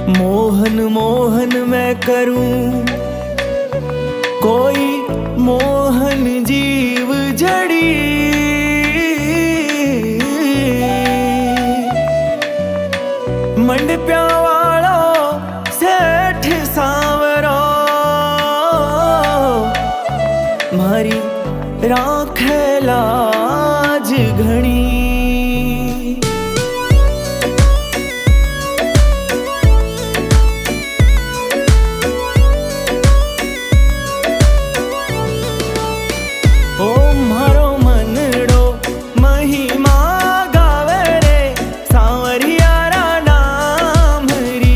मोहन मोहन मैं करूं कोई मोहन जीव जड़ी। मंडप्या वालो सेठ सांवरो मारी राखे लाज घणी। ओ मारो मनड़ो महिमा गावे रे सांवरिया रा नाम री।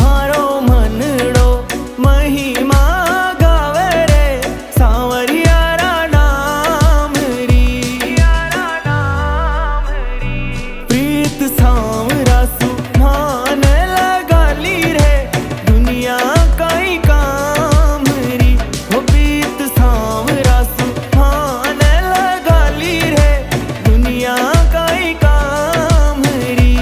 मारो मनड़ो महिमा गावे रे सांवरिया रा नाम री। प्रीत सांवरा सु मान लगाली रे दुनिया कई काम री। वो प्रीत सांवरा सु मान लगाली रे दुनिया कई काम री।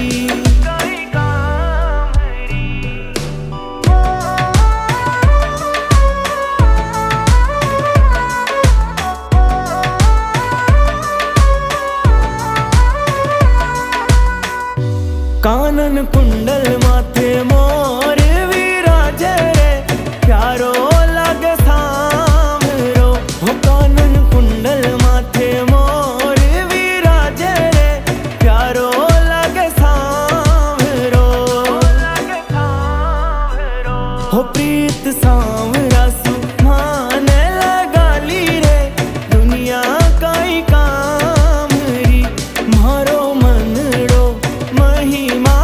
कानन कुंडल माथे मोर विराजे रे प्यारो लागे सांवरो। हो कानन कुंडल माथे मोर विराजे रे प्यारो लागे सांवरो। हो प्रीत सांवरा सु मान लगाली रे दुनिया कई काम री। मारो मनड़ो महिमा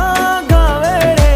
गावे रे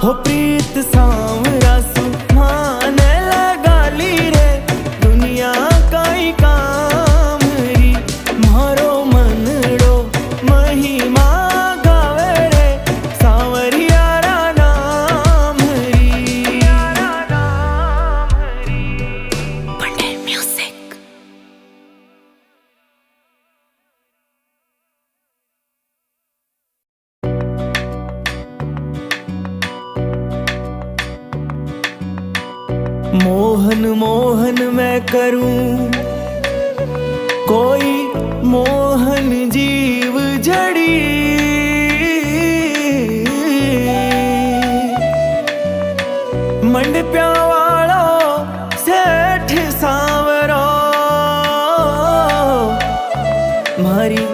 हो प्रीत सांवरा सुहान लगाली रे दुनिया काई काम री मारो मनड़ो महिमा गावे रे सांवरियारा नाम री। Bundle music. मोहन मोहन मैं करूं कोई मोहन जीव जड़ी मंडप्या वालो सेठ सांवरो मारी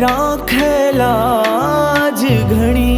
राखे लाज घणी।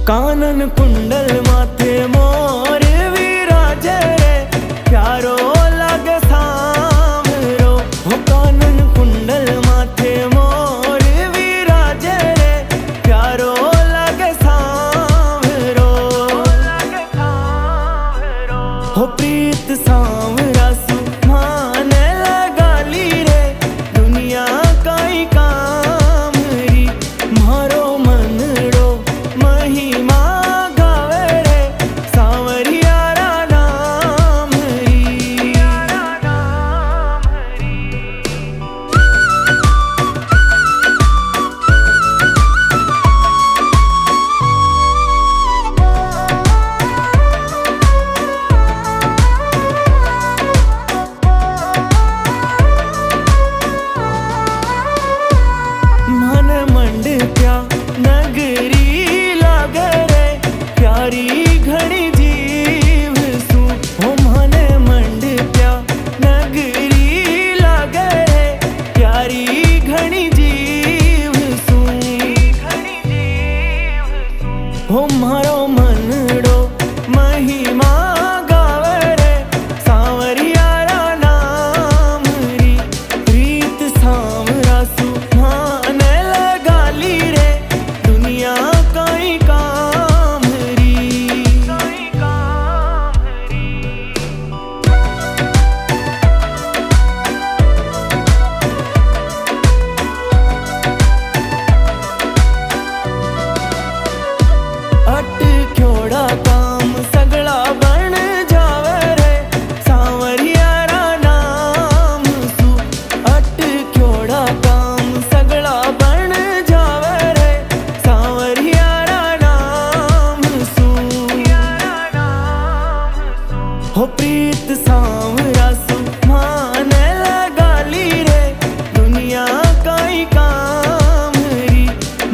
कानन कुंडल माथे मोर विराजे रे प्यारो लगे सांवरो। हो कानन कुंडल माथे मोर विराजे रे प्यारो लगे सांवरो। हो प्रीत सांवरा सुहान लगाली रे दुनिया काई काम री मारो मनड़ो महिमा गावे रे सांवरियारा नाम री। मन मंडप्या नगरी लागे रे प्यारी घणी जीव सू। हो मन मंडप्या नगरी लागे रे प्यारी घणी जीव सू। हो मारो मनड़ो महिमा गावे रे सांवरियारा नाम री। प्रीत सांवरा सुहान लगाली रे दुनिया काई काम री। अटक्योड़ा काम सगला बन जावे रे सांवरियारा नाम सू। अटक्योड़ा काम सगला बन जावे रे सांवरियारा नाम सू। हो प्रीत सांवरा सुहान लगाली रे दुनिया काई काम री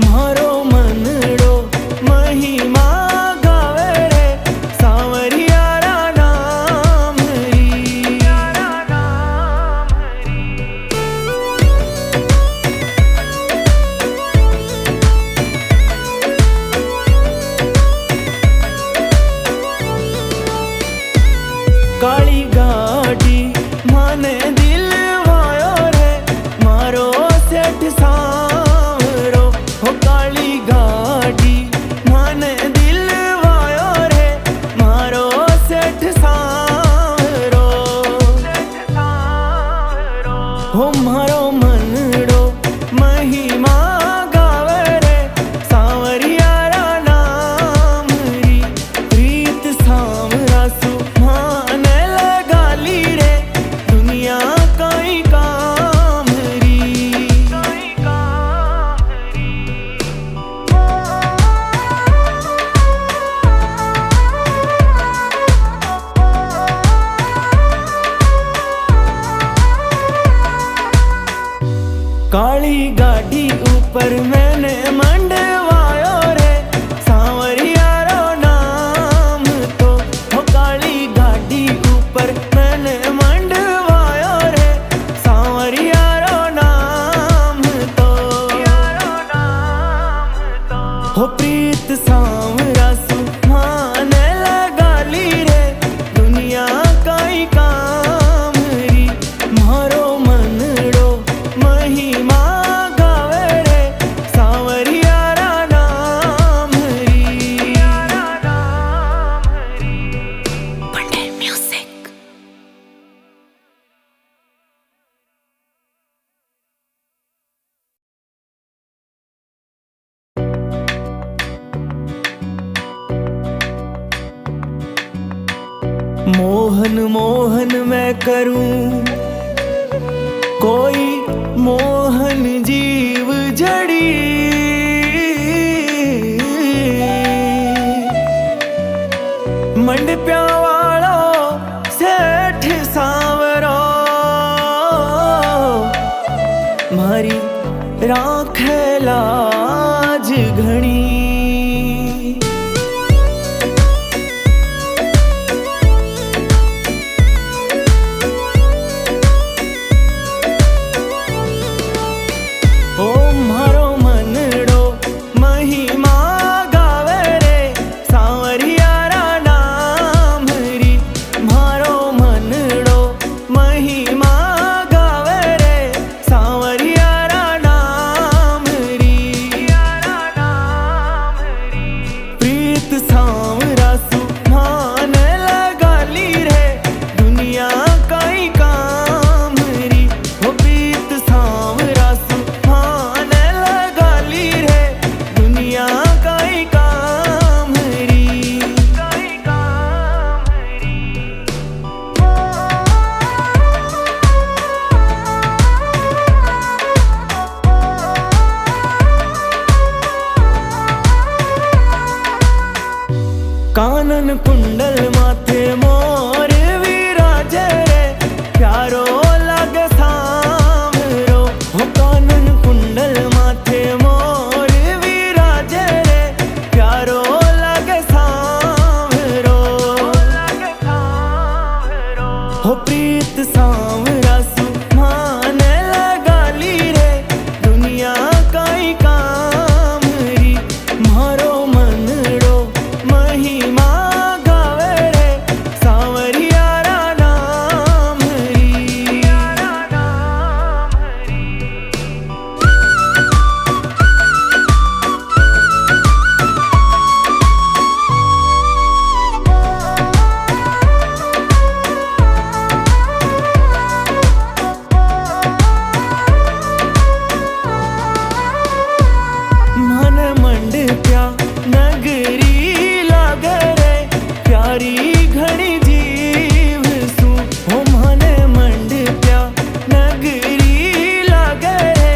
मारो मनड़ो महिमा गावे रे सांवरियारा नाम री। काली गाड़ी माने दिल वायो रे मारो सेठ सांवरो। हो काली गाड़ी माने दिल वायो रे मारो सेठ सांवरो। हो मारो मनड़ो महिमा गावे रे सांवरियारा ऊपर मैंने मंडवायो रे सांवरिया रो नाम तो। हो काली गाड़ी ऊपर मैंने मंडवायो रे सांवरिया रो नाम तो। हो प्रीत सांवरा सु माने लगा ली रे दुनिया काई काम री। मारो मनड़ो महिमा गावे रे सांवरिया रा नाम री। Pandey Music. मोहन मोहन मैं करूं कोई मोहन जीव जड़ी। मंडप्या वालो सेठ सांवरो मारी राखे लाज घणी। ओ मारो मनड़ो महिमा गावे रे सांवरिया रा नाम री। मारो मनड़ो महिमा गावे रे सांवरिया रा नाम री। प्रीत सांवरा सु माने लगा ली रे दुनिया काई काम री। हो प्रीत सांवरा सु माने लगा ली रे दुनिया काई काम री। कानन कुंडल माथे मोर विराजे रे प्यारो लागे सांवरो। हो कानन कुंडल माथे मोर विराजे रे प्यारो लागे सांवरो। हो प्रीत सांवरा सु माने लगा ली रे दुनिया काई काम री। मारो मनड़ो महिमा गावे रे सांवरिया रा नाम री। मन मंडप्या नगरी लागे रे प्यारी घणी जीव सु। हो मन मंडप्या नगरी लागे रे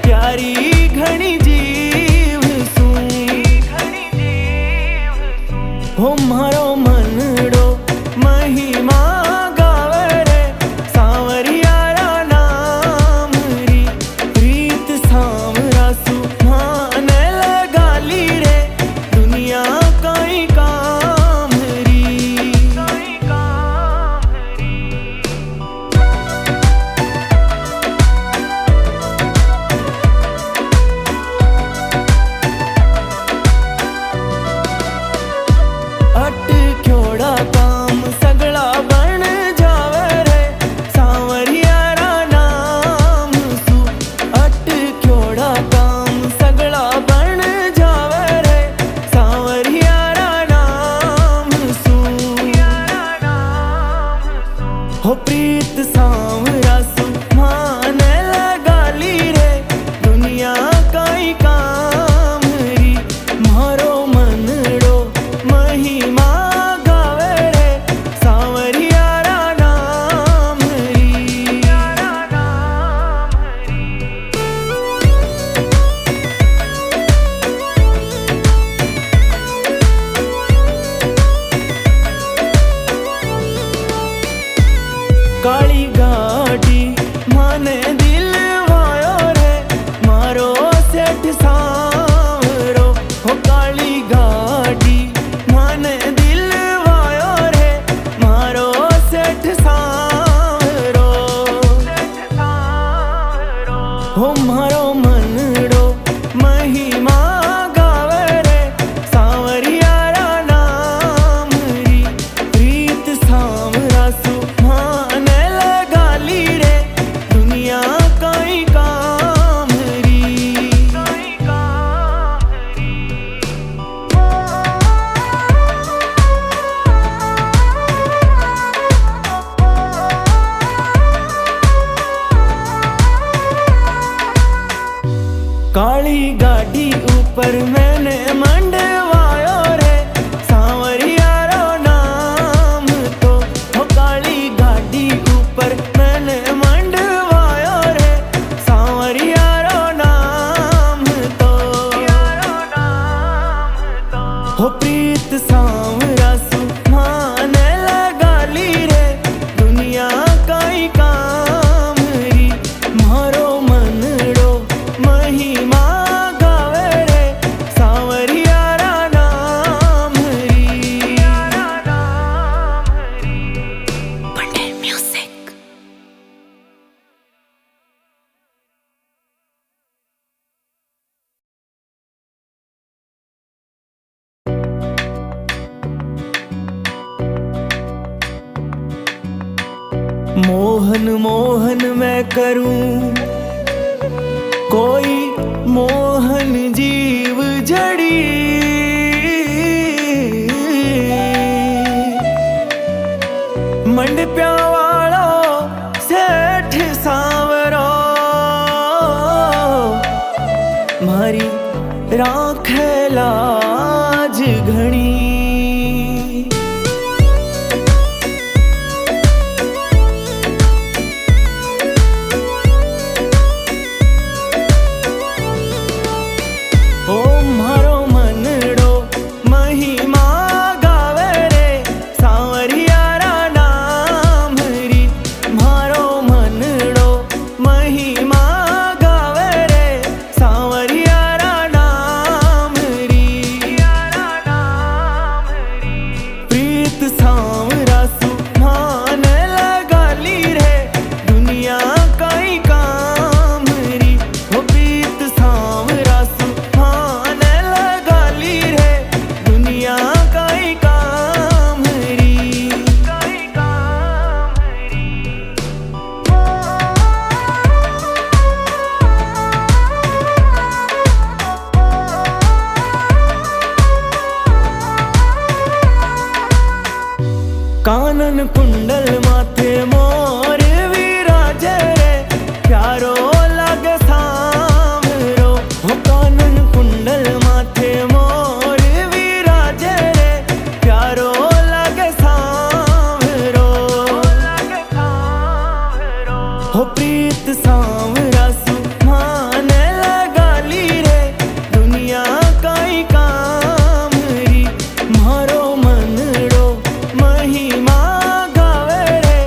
प्यारी घणी जीव सु। हो मारो मनड़ो महिमा गावे रे सांवरिया रा नाम री। प्रीत सांवरा सु माने लगा ली रे ऊपर मैंने मंडवायो रे सांवरिया रो नाम तो हो काली गाड़ी ऊपर मैंने मंडवायो रे सांवरिया रो नाम तो हो प्रीत सांवरा सुहाने लगा ली रे दुनिया काई काम री मारो मनड़ो महिमा गावे रे सांवरिया रा नाम री। Pandey Music. मोहन मोहन मैं करूं कोई मोहन जीव जड़ी मंडप्या वालो सेठ सांवरो मारी राखे लाज घणी। ओ मारो मनड़ो महिमा गावे रे सांवरिया रा नाम री मारो मनड़ो महिमा गावे रे सांवरिया रा नाम री। प्रीत सांवरा सुहान लगा ली रे दुनिया काई काम री हो प्रीत सांवरा सुहान लगा ली रे दुनिया काई काम री। कानन कुंडल माथे मोर विराजे रे प्यारो लागे सांवरो हो कानन कुंडल माथे मोर विराजे रे प्यारो लागे सांवरो हो प्रीत सांवरा सुहान लगा ली रे दुनिया काई काम री मारो मनड़ो महिमा गावे रे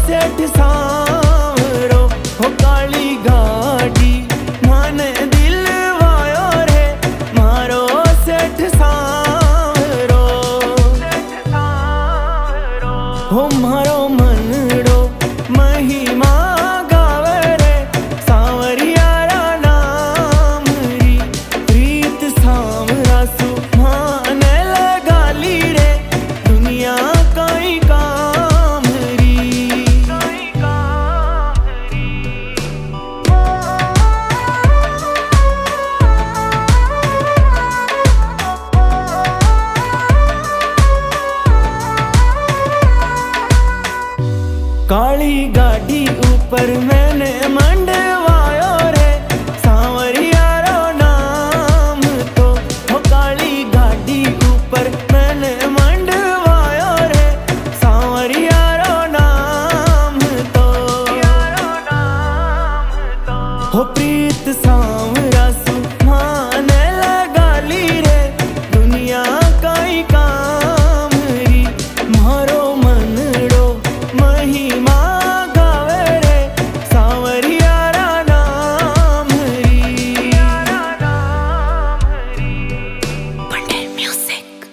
सेठ सांवरो हो काली गाड़ी माने दिलवायो रे मारो सेठ सांवरो हो मारो मनड़ो महिमा गावे रे सांवरियारा नाम री प्रीत सांवरा सुभाने लगाली रे दुनिया काई काम री काली गाड़ी ऊपर मैंने मंडवायो रे सांवरियारो नाम तो हो काली गाड़ी ऊपर मैंने मंडवायो रे सांवरियारो नाम तो हो प्रीत सांवरा सुभाने लगाली रे दुनिया काई काम री मारो मनड़ो महिमा गावे रे सांवरियारा नाम री Pandey Music.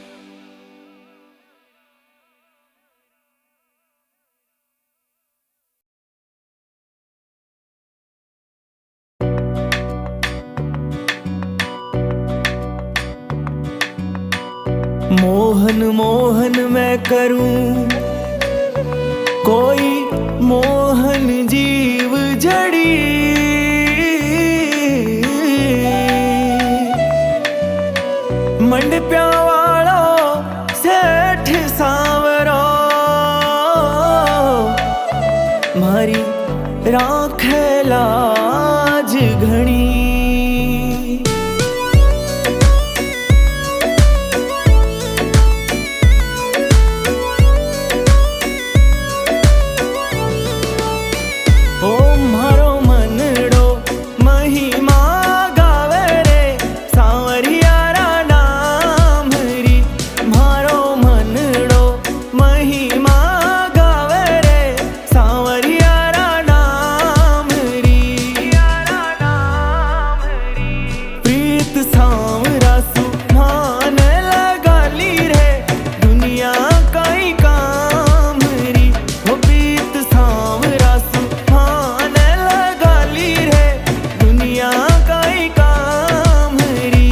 मोहन मोहन मैं करूं कोई मोहन जीव जड़ी मंडप्या वालो सेठ सांवरो मारी राखे लाज घणी ओ मारो मनड़ो महिमा गावे रे सांवरियारा नाम री मारो मनड़ो महिमा गावे रे सांवरियारा नाम री प्रीत सांवरा सुभाने लगाली रे दुनिया काई काम री हो प्रीत सांवरा सुभाने लगाली रे दुनिया काई काम री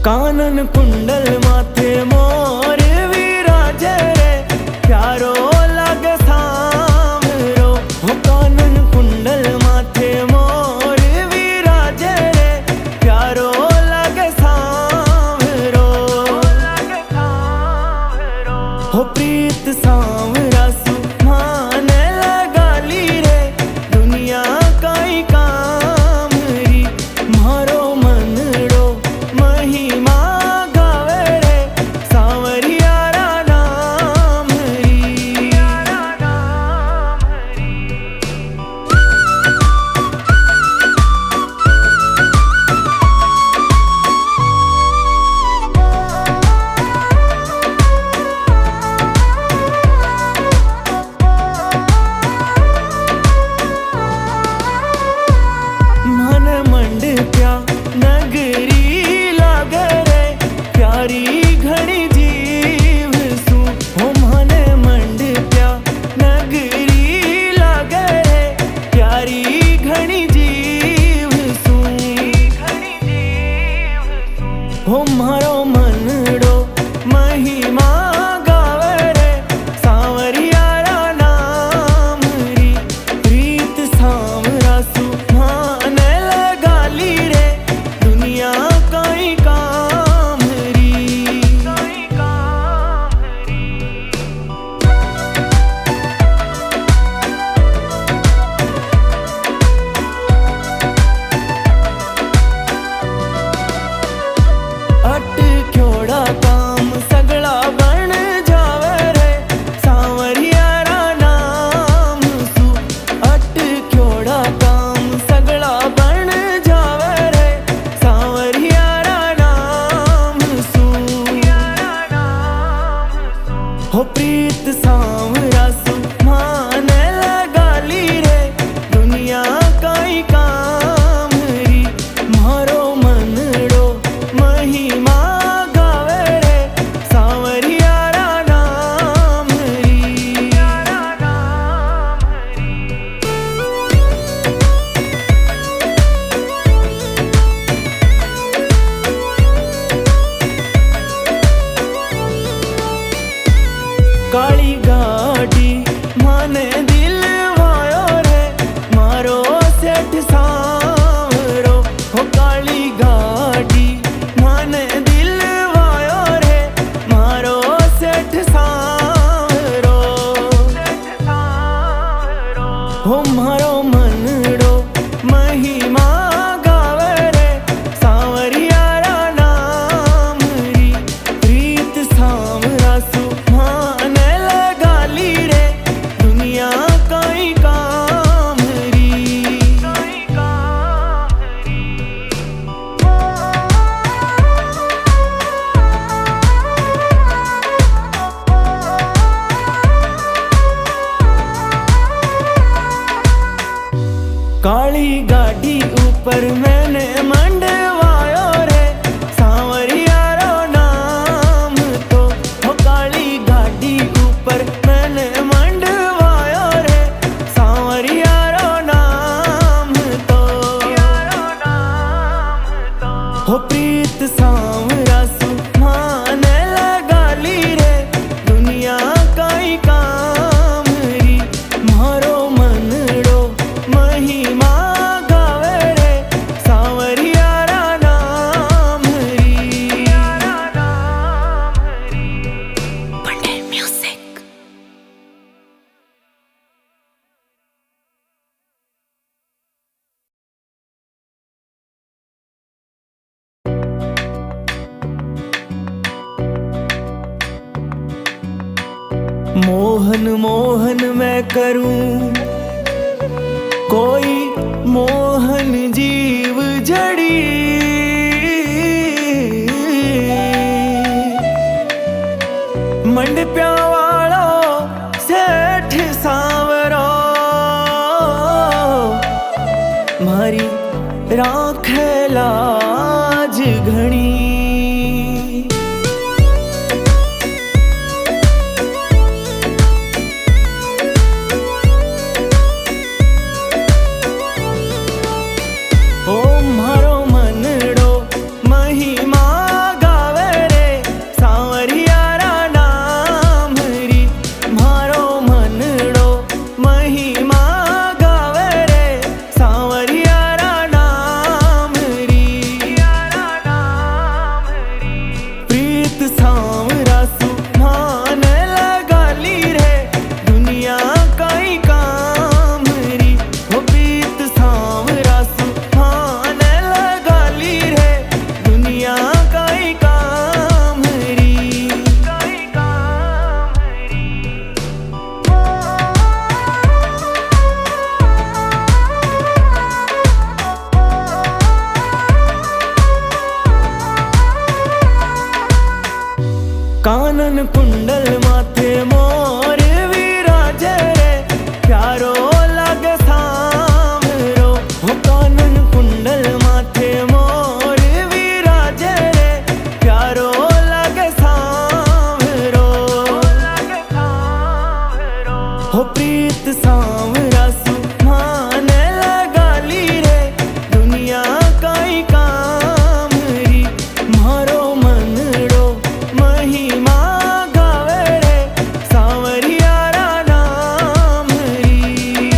कानन कुंडल माथे मोर विराजे रे प्यारो लागे सांवरो हो कानन कुंडल माथे मोर विराजे रे प्यारो लागे सांवरो हो प्रीत सांवरा सुभाने लगाली रे दुनिया काई काम री मारो मनड़ो महिमा गावे हो मारो मनड़ो महिमा गावे रे सांवरिया रा नाम री प्रीत सांवरा सुभाने लगाली रे दुनिया काई काम री काली गाड़ी ऊपर मैंने मंडवायो रे सांवरिया रो नाम तो हो काली गाड़ी ऊपर मैंने मंडवायो रे सांवरिया रो नाम तो हो प्रीत सांवरा सुभाने लगाली रे दुनिया काई काम री मारो मनड़ो महिमा गावे रे सांवरिया रा नाम री Pandey Music. मोहन मोहन मैं करूं कोई मोहन जीव जड़ी मंडप्या वालो सेठ सांवरो मारी राखे लाज घणी ओ मारो मनड़ो महिमा गावे रे सांवरिया रा नाम री मारो मनड़ो महिमा गावे रे सांवरिया रा नाम री प्रीत सांवरा सुभाने लगाली रे दुनिया काई काम री हो प्रीत सांवरा सुभाने लगाली रे दुनिया काई काम री कानन कुंडल माथे मोर विराजे रे प्यारो लागे सांवरो हो कानन कुंडल माथे मोर विराजे रे प्यारो लागे सांवरो हो प्रीत सांवरा सुभाने लगाली रे दुनिया काई काम री मारो मनड़ो महिमा गावे रे सांवरिया रा नाम री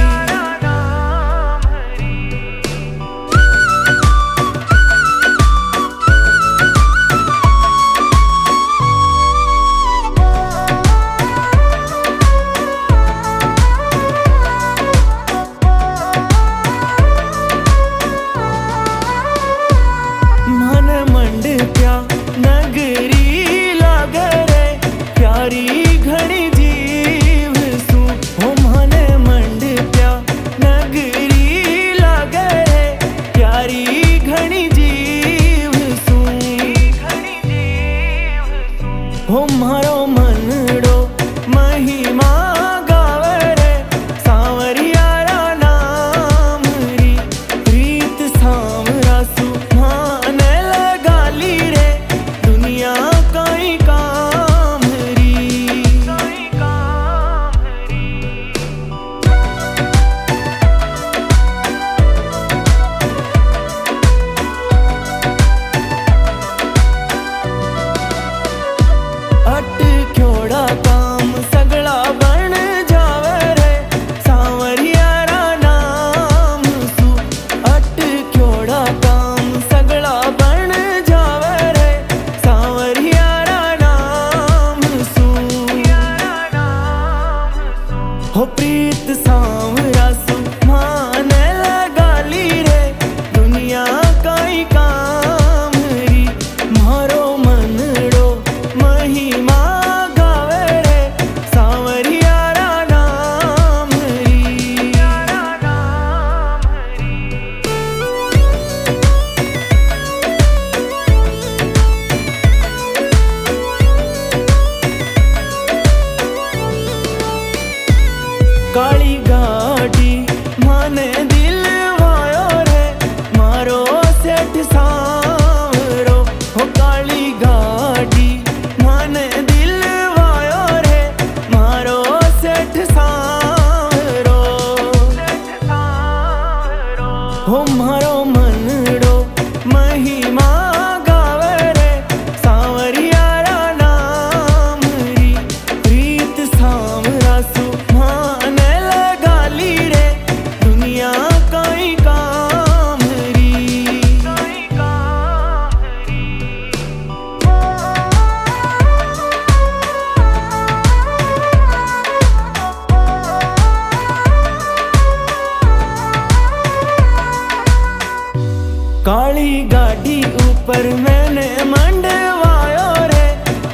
काली गाड़ी ऊपर मैंने मंडवायो रे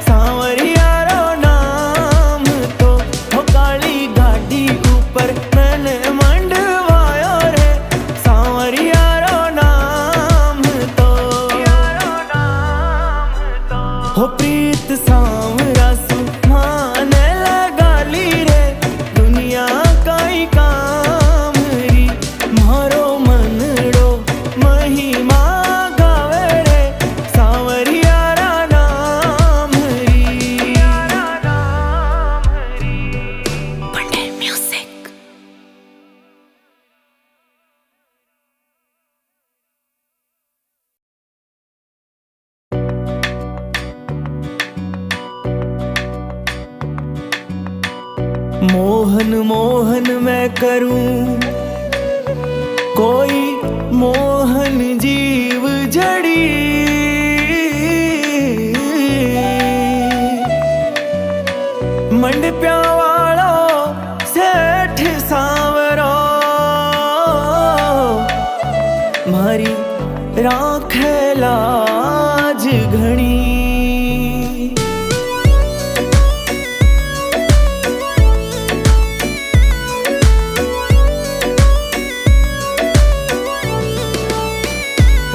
सांवरिया रो नाम तो। हो काली गाड़ी ऊपर मैंने मंडवायो रे सांवरिया रो नाम तो। हो प्रीत सांवरा सुहाने लगा ली रे दुनिया काई काम री। मारो मनड़ो महिमा गावे रे सांवरिया रा नाम री। Pandey Music. मोहन मोहन मैं करूं कोई मोहन जीव जड़ी। मंडप्या वालो सेठ सांवरो मारी राखे लाज घणी।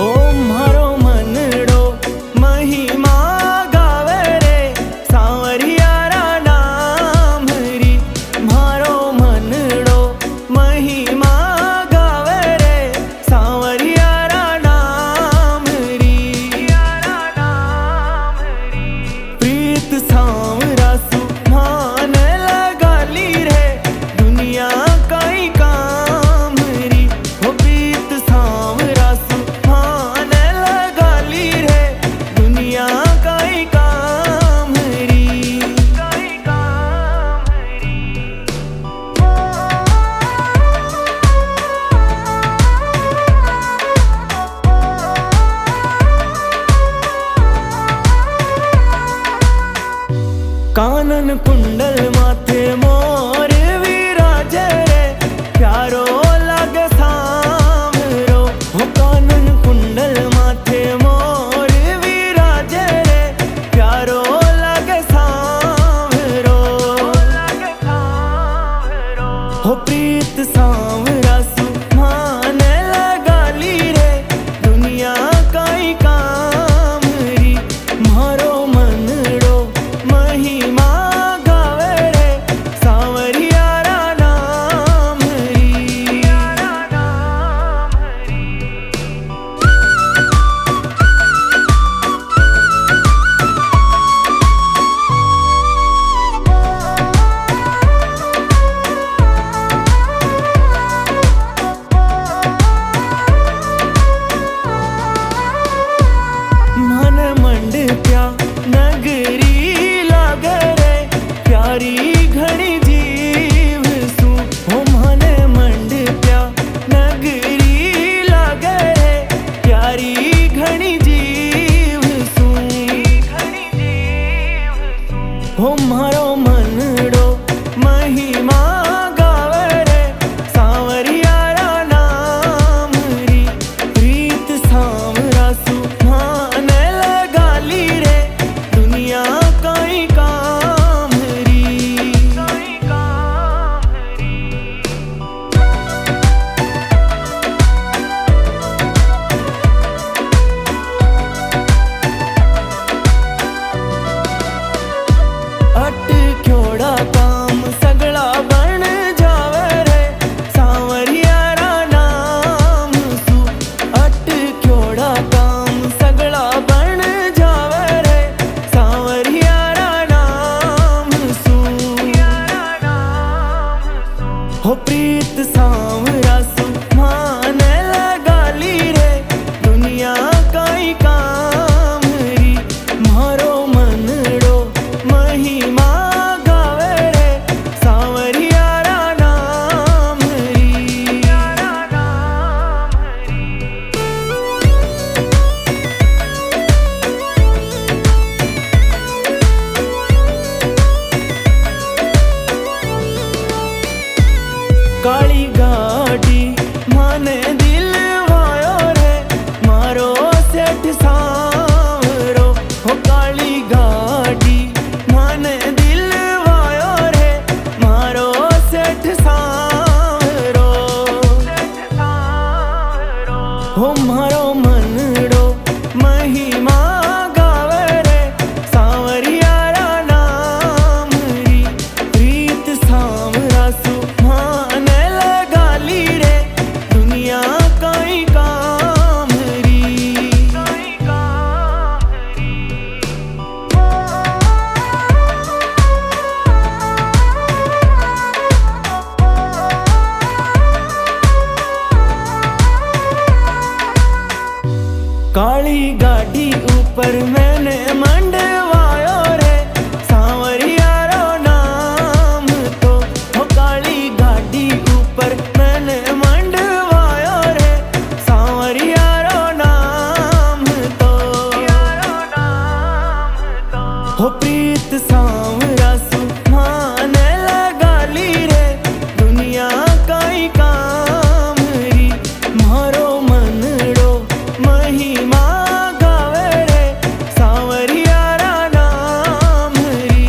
ओ मारो मनड़ो महिमा गावे रे सांवरिया रा नाम री। मारो मनड़ो महिमा गावे रे सांवरिया रा नाम री। प्रीत सांवरा सुहाने लगा ली रे दुनिया काई काम री। हो प्रीत सांवरा सुहाने लगा ली रे दुनिया काई काम री। कानन कुंडल माथे मोर विराजे रे प्यारो लागे सांवरो। हो कानन कुंडल माथे मोर विराजे रे प्यारो लागे सांवरो। हो प्रीत सांवरा सुहाने लगा ली रे दुनिया काई काम री। मारो मनड़ो महिमा गावे रे सांवरिया रा नाम री। मन मंडप्या नगरी लागे रे प्यारी घणी जीव सू। हो मन मंडप्या नगरी लागे रे प्यारी घणी जीव सू। हो मारो मनड़ो महिमा गावे रे सांवरिया रा नाम री। प्रीत सांवरा सुहाने लगा ली रे दुनिया काई काम री। अटक्योड़ा काम सगला बन जावे रे सांवरिया रा नाम सू। अटक्योड़ा काम सगला बन जावे रे सांवरिया रा नाम सू। हो प्रीत सांवरा सुहाने लगा ली रे दुनिया काई काम री। मारो मनड़ो महिमा गावे रे सांवरिया रा नाम री। काली गाड़ी काली गाड़ी ऊपर मैंने मंडवायो रे सांवरिया रो नाम तो। हो काली गाड़ी ऊपर मैंने मंडवायो रे सांवरिया रो नाम तो। हो प्रीत सांवरा सुहाने लगा ली रे दुनिया काई काम री। मारो मनड़ो महिमा गावे रे सांवरिया रा नाम री।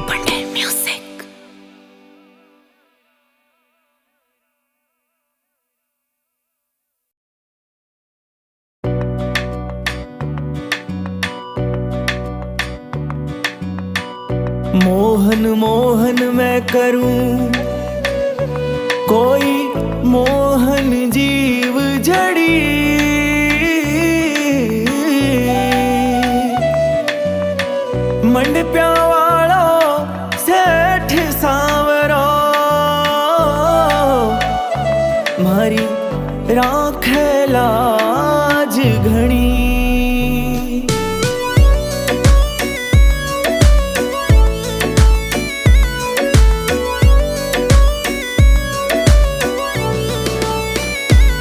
Pandey Music. मोहन मोहन मैं करूं कोई मोहन जीव जड़ी। मंडप्या वालो सेठ सांवरो मारी राखे लाज घणी।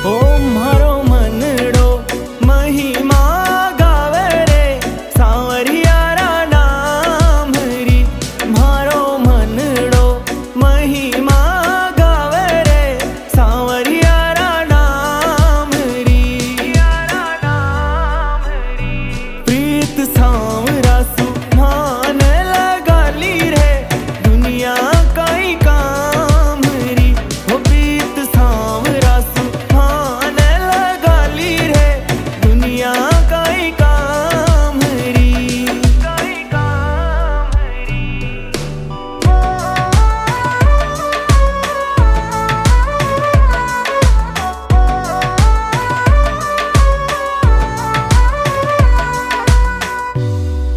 ओ मारो मनड़ो महिमा गावे रे सांवरिया रा नाम री। मारो मनड़ो महिमा गावे रे सांवरिया रा नाम री। प्रीत सांवरा सुहाने लगा ली रे दुनिया काई काम री। हो प्रीत सांवरा सुहाने लगा ली रे दुनिया काई काम री।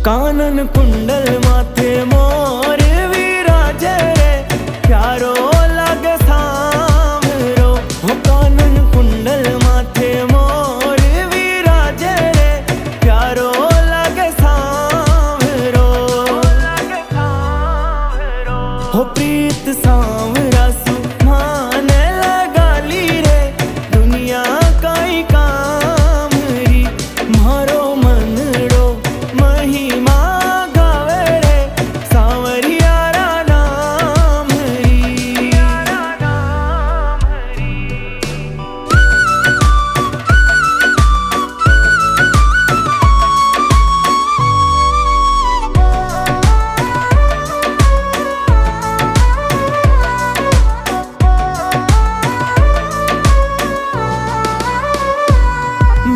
कानन कुंडल माथे मोर विराजे रे प्यारो लागे सांवरो। हो कानन कुंडल माथे मोर विराजे रे प्यारो लागे सांवरो। हो प्रीत सांवरा सुहाने लगा ली रे दुनिया काई काम री। मारो मनड़ो महिमा गावे रे सांवरिया रा नाम री।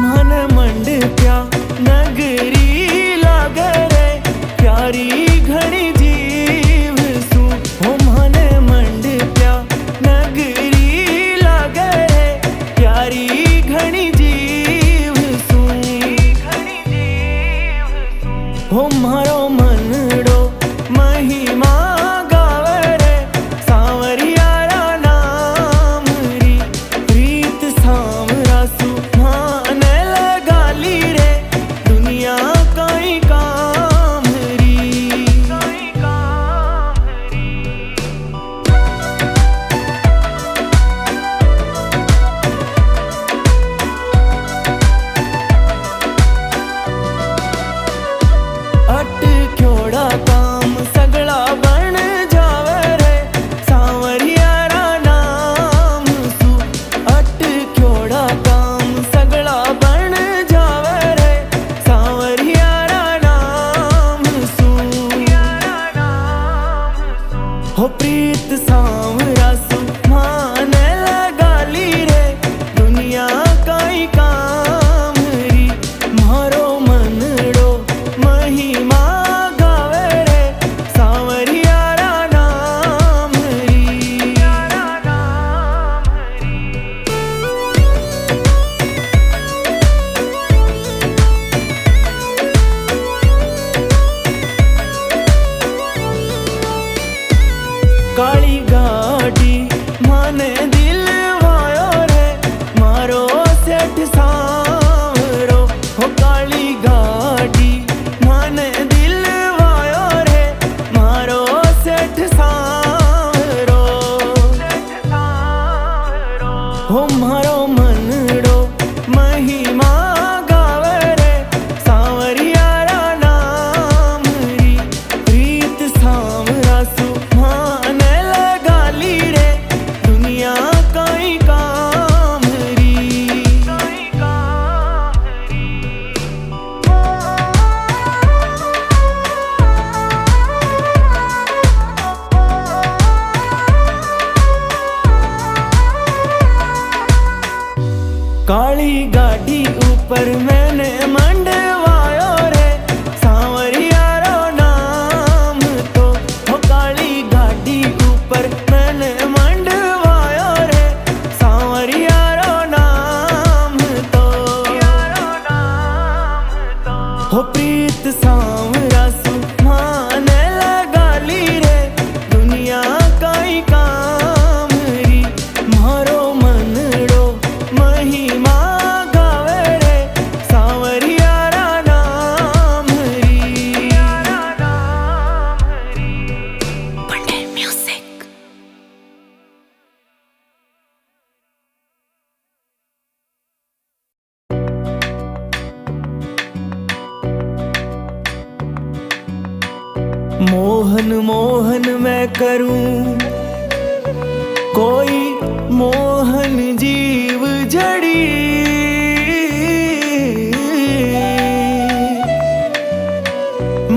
मन मंडप्या नगरी लागे रे प्यारी घणी जीव सू। हो मन मंडप्या नगरी लागे रे प्यारी घणी जीव सू। हो मारो मनड़ो महिमा गावे रे सांवरिया रा नाम री। प्रीत सांवरा सुहाने लगा ली रे दुनिया काई काम री। अटक्योड़ा काम सगला बन जावे रे सांवरिया रा नाम सू। अटक्योड़ा काम सगला बन जावे रे सांवरिया रा नाम सू। हो प्रीत सांवरा सुहाने लगा ली रे दुनिया काई काम री। मारो मनड़ो महिमा गावे रे सांवरिया रा नाम री। काली गाड़ी माने दिल वायो रे मारो सेठ सांवरो हो काली गाड़ी माने दिल वायो रे मारो सेठ सांवरो हो मारो मनड़ो महिमा गावे रे सांवरियारा नाम री प्रीत सांवरा सुहाने लगाली रे दुनिया काई काम री काली गाड़ी ऊपर मैंने मंडवायो रे सांवरियारो नाम तो हो काली गाड़ी ऊपर मैंने मंडवायो रे सांवरियारो नाम तो हो प्रीत सांवरा सुहाने लगाली रे दुनिया काई काम री मारो मनड़ो महिमा गावे रे सांवरियारा नाम री Pandey Music. मोहन मोहन मैं करूं कोई मोहन जीव जड़ी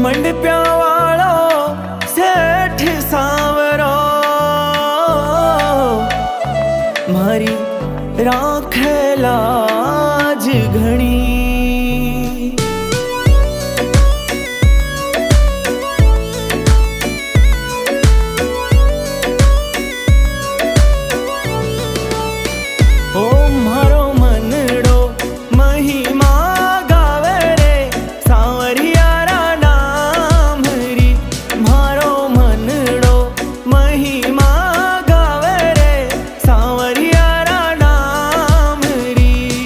मंडप्या वालो सेठ सांवरो मारी राखे लाज घणी ओ मारो मनड़ो महिमा गावे रे सांवरियारा नाम री मारो मनड़ो महिमा गावे रे सांवरियारा नाम री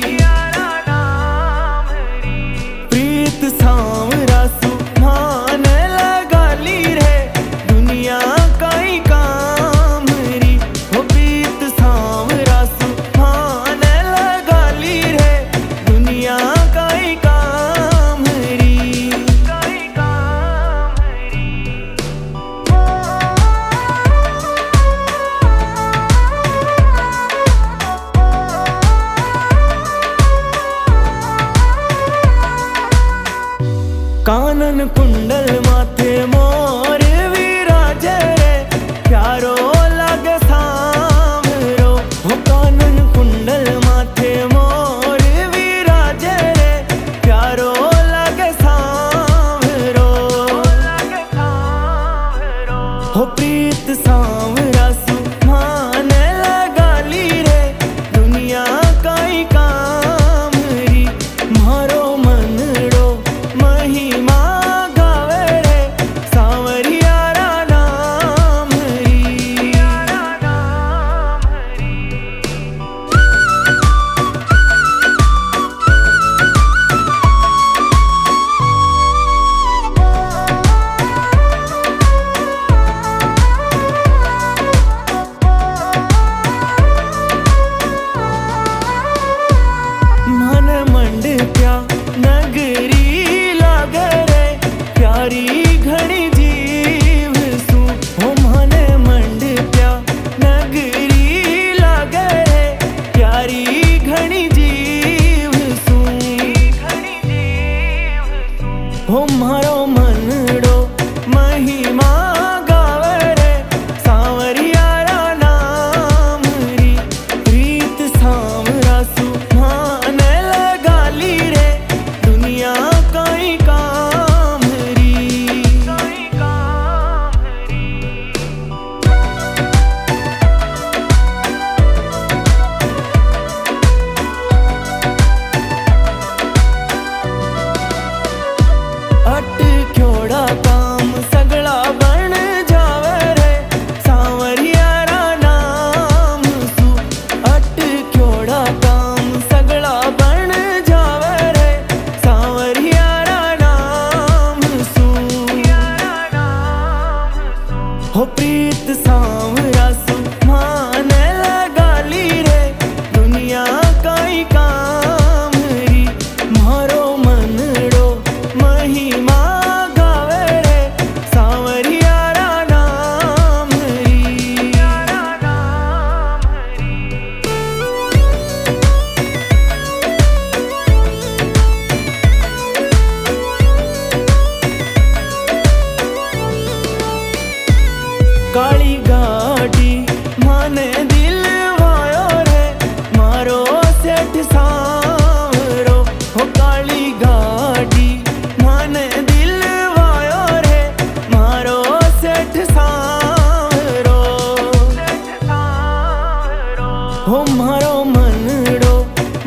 हो मारो मनड़ो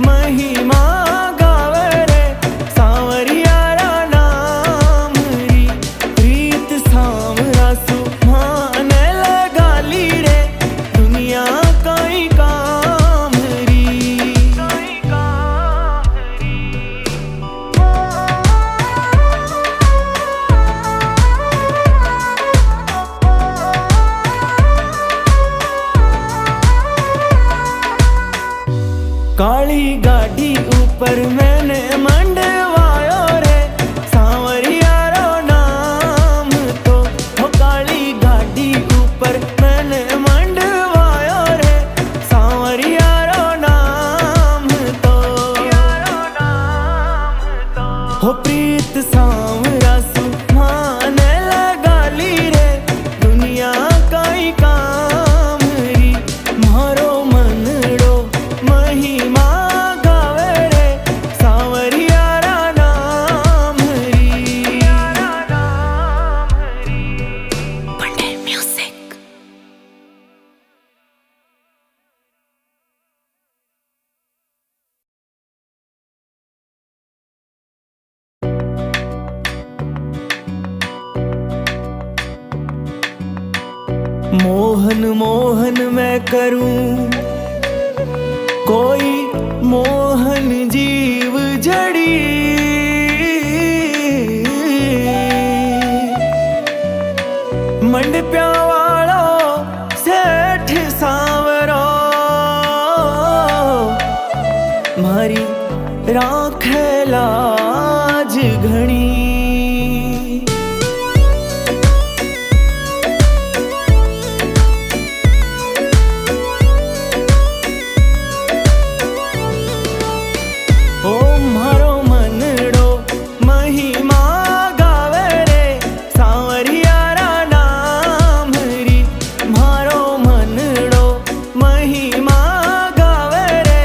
महिमा गावे रे सांवरिया रा नाम री प्रीत सांवरासु माने लगाली रे दुनिया कई काम री काली गाड़ी ऊपर मैंने मंडवायो रे सांवरिया रो नाम तो हो काली गाड़ी ऊपर मैंने मंडवायो रे सांवरिया रो नाम तो हो प्रीत सांवरासु माने लगाली रे दुनिया कई काम री मारो मनड़ो महिमा गावे रे सांवरिया रा नाम री Pandey Music. मोहन मोहन मैं करूं कोई मोहन जीव जड़ी मंडप्या वालो सेठ सांवरो मारी राखे लाज घणी ओ मारो मनड़ो महिमा गावे रे सांवरिया रा नाम री मारो मनड़ो महिमा गावे रे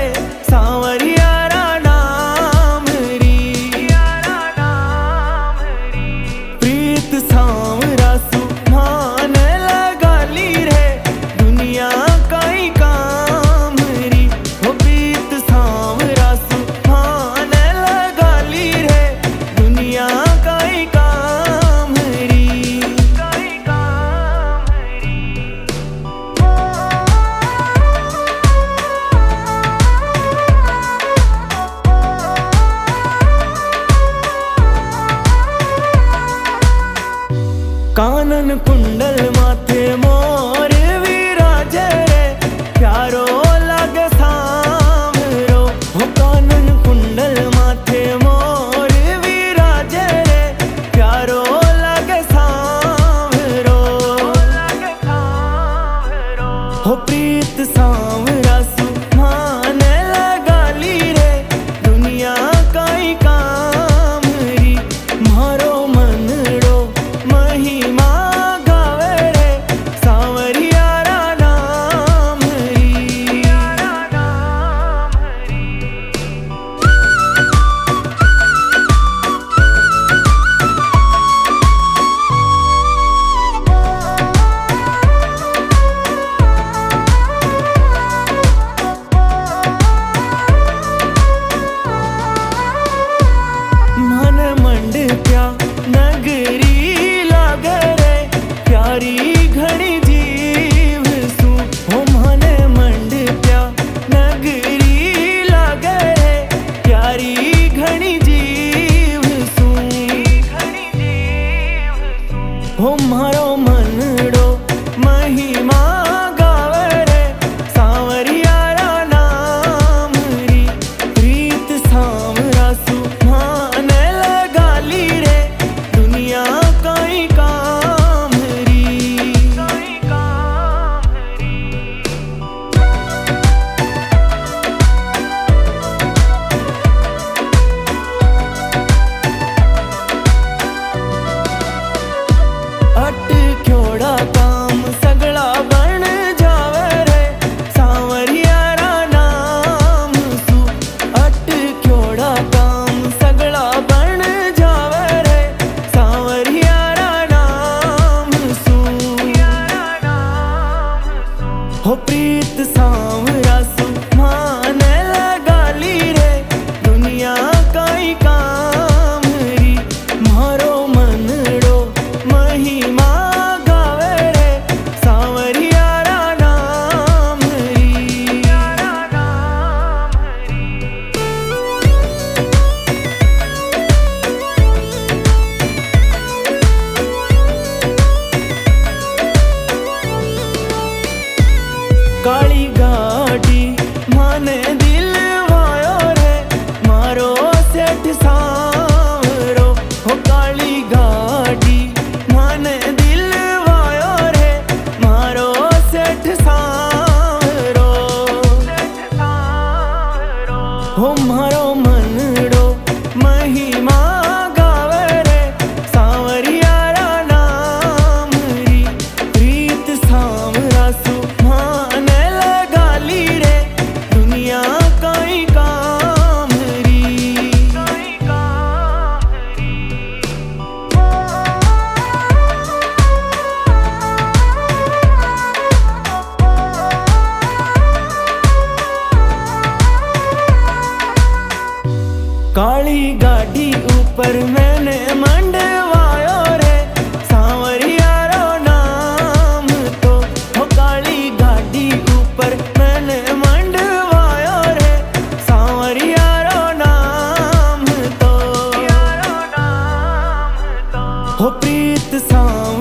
सांवरिया रा नाम री प्रीत सांवरासु माने लगाली रे दुनिया कई काम री हो प्रीत सांवरासु माने लगाली रे दुनिया कई काम री कानन कुंडल माथे मोर विराजे रे प्यारो लगे सांवरो हो कानन कुंडल माथे मोर विराजे रे प्यारो लगे सांवरो हो प्रीत सांवरासु माने लगाली रे दुनिया कई काम री मारो मनड़ो महिमा गावे रे सांवरिया रा नाम री मन मंडप्या नगरी लागे रे प्यारी घड़ी जीव सु हो मन मंडप्या नगरी लागे रे प्यारी घड़ी जीव सु हो मारो मनड़ो महिमा गावे रे सांवरिया रा नाम री प्रीत सांवरासु माने लगाली रे दुनिया कई काम री अटक्योड़ा काम सगला बन जावे रे सांवरिया रा नाम सु अटक्योड़ा काम सगला बन जावे रे सांवरिया रा नाम सु हो प्रीत सांवरासु काली गाड़ी माने दिल वायो रे मारो सेठ सांवरो हो काली गाड़ी माने दिल वायो रे मारो सेठ सांवरो हो मारो मनड़ो महिमा गावे रे सांवरियारा नाम री प्रीत सांवरा सु माने लगाली रे दुनिया काई काम री काली गाड़ी ऊपर मैंने मंडवायो रे सांवरियारो नाम तो हो काली गाड़ी ऊपर मैंने मंडवायो रे सांवरियारो नाम तो हो प्रीत सांव